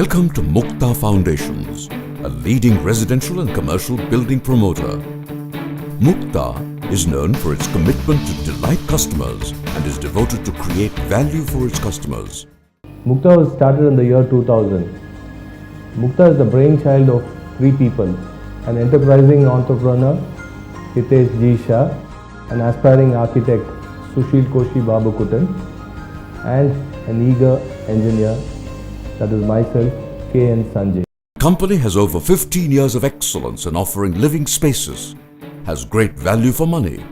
Welcome to Mukta Foundations, a leading residential and commercial building promoter. Mukta is known for its commitment to delight customers and is devoted to create value for its customers. Mukta was started in the year 2000. Mukta is the brainchild of three people: an enterprising entrepreneur, Hitesh G. Shah, an aspiring architect, Sushil Koshi Babukutan, and an eager engineer, that is myself, K.N. Sanjay. The company has over 15 years of excellence in offering living spaces, has great value for money,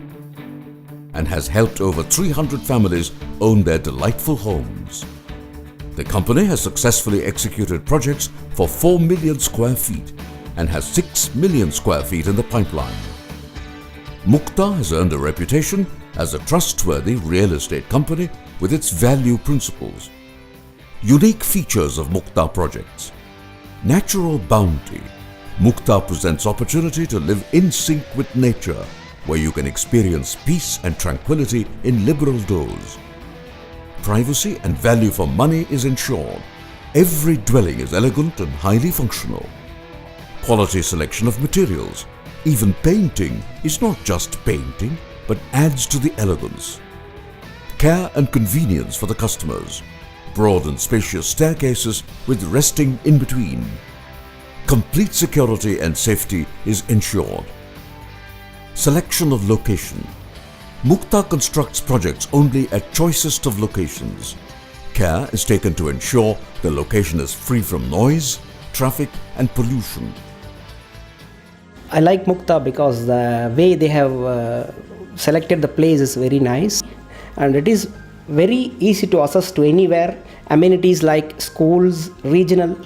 and has helped over 300 families own their delightful homes. The company has successfully executed projects for 4 million square feet and has 6 million square feet in the pipeline. Mukta has earned a reputation as a trustworthy real estate company with its value principles. Unique features of Mukta projects. Natural bounty. Mukta presents opportunity to live in sync with nature, where you can experience peace and tranquility in liberal dose. Privacy and value for money is ensured. Every dwelling is elegant and highly functional. Quality selection of materials. Even painting is not just painting, but adds to the elegance. Care and convenience for the customers. Broad and spacious staircases with resting in between. Complete security and safety is ensured. Selection of location. Mukta constructs projects only at choicest of locations. Care is taken to ensure the location is free from noise, traffic and pollution. I like Mukta because the way they have selected the place is very nice, and it is very easy to access to anywhere. Amenities like schools, regional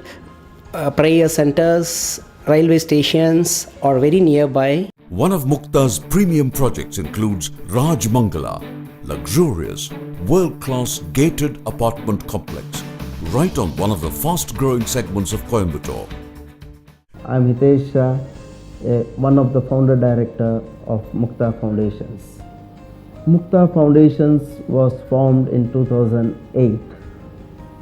prayer centers, railway stations are very nearby. One of Mukta's premium projects includes Raj Mangala, luxurious, world-class gated apartment complex, right on one of the fast-growing segments of Coimbatore. I am Hitesh Shah, one of the founder director of Mukta Foundations. Mukta Foundations was formed in 2008.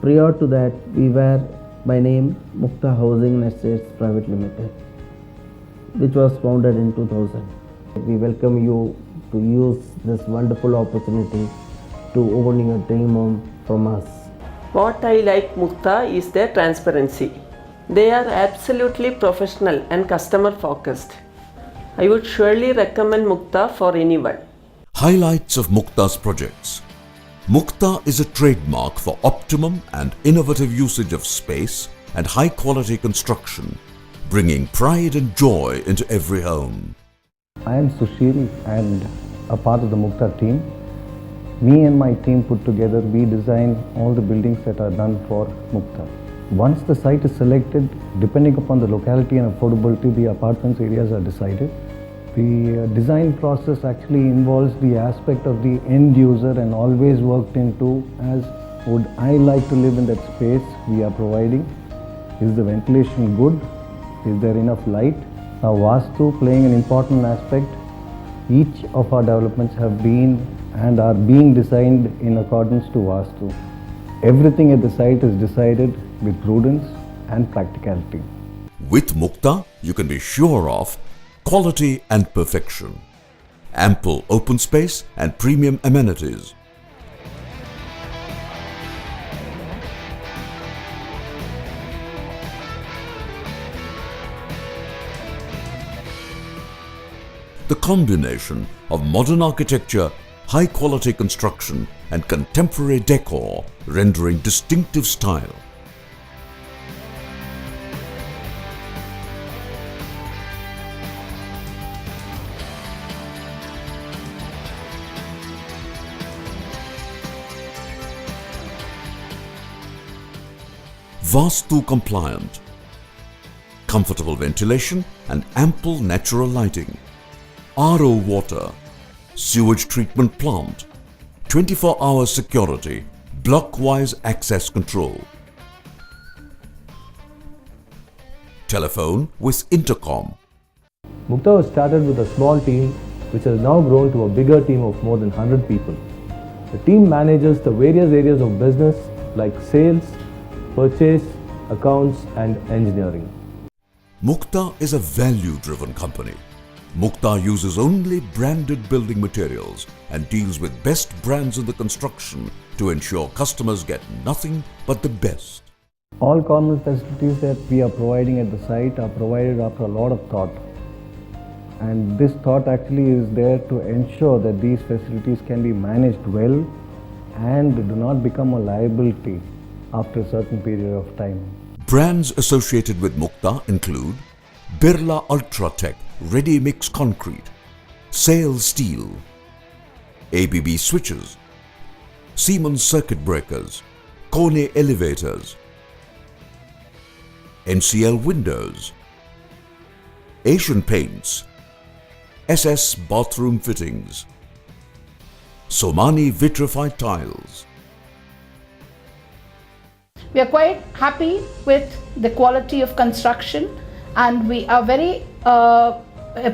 Prior to that, we were by name Mukta Housing and Estates Private Limited, which was founded in 2000. We welcome you to use this wonderful opportunity to own your dream home from us. What I like Mukta is their transparency. They are absolutely professional and customer focused. I would surely recommend Mukta for anyone. Highlights of Mukta's projects. Mukta is a trademark for optimum and innovative usage of space and high-quality construction, bringing pride and joy into every home. I am Sushil and a part of the Mukta team. Me and my team put together, we design all the buildings that are done for Mukta. Once the site is selected, depending upon the locality and affordability, the apartments areas are decided. The design process actually involves the aspect of the end user and always worked into as would I like to live in that space we are providing. Is the ventilation good? Is there enough light? Now Vastu playing an important aspect. Each of our developments have been and are being designed in accordance to Vastu. Everything at the site is decided with prudence and practicality. With Mukta, you can be sure of quality and perfection, ample open space and premium amenities. The combination of modern architecture, high-quality construction and contemporary decor rendering distinctive style. Vastu compliant, comfortable ventilation and ample natural lighting, RO water, sewage treatment plant, 24-hour security, block-wise access control. Telephone with intercom. Mukta was started with a small team which has now grown to a bigger team of more than 100 people. The team manages the various areas of business like sales, purchase, accounts and engineering. Mukta is a value-driven company. Mukta uses only branded building materials and deals with best brands in the construction to ensure customers get nothing but the best. All common facilities that we are providing at the site are provided after a lot of thought. And this thought actually is there to ensure that these facilities can be managed well and do not become a liability after a certain period of time. Brands associated with Mukta include Birla Ultratech Ready Mix Concrete, Sale Steel, ABB Switches, Siemens Circuit Breakers, Kone Elevators, NCL Windows, Asian Paints, SS Bathroom Fittings, Somani Vitrified Tiles. We are quite happy with the quality of construction, and we are very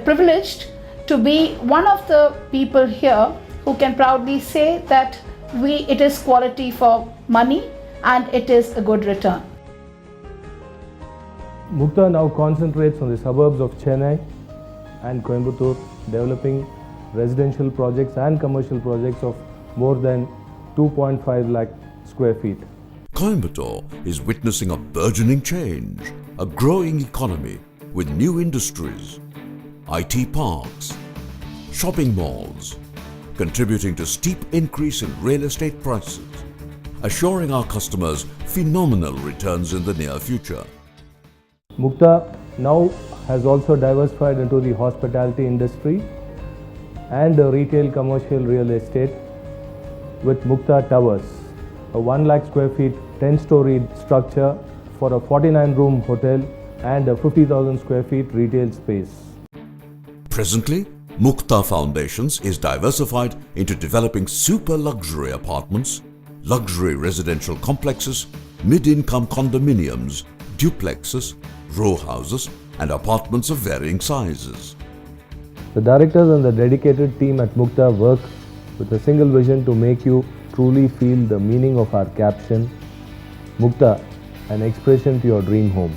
privileged to be one of the people here who can proudly say that it is quality for money and it is a good return. Mukta now concentrates on the suburbs of Chennai and Coimbatore, developing residential projects and commercial projects of more than 2.5 lakh square feet. Coimbatore is witnessing a burgeoning change, a growing economy with new industries, IT parks, shopping malls, contributing to steep increase in real estate prices, assuring our customers phenomenal returns in the near future. Mukta now has also diversified into the hospitality industry and retail commercial real estate with Mukta Towers, a 1 lakh square feet 10-storied structure for a 49-room hotel and a 50,000 square feet retail space. Presently, Mukta Foundations is diversified into developing super luxury apartments, luxury residential complexes, mid-income condominiums, duplexes, row houses and apartments of varying sizes. The directors and the dedicated team at Mukta work with a single vision to make you truly feel the meaning of our caption, Mukta, an expression to your dream home.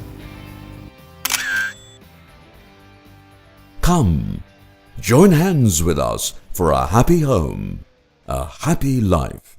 Come, join hands with us for a happy home, a happy life.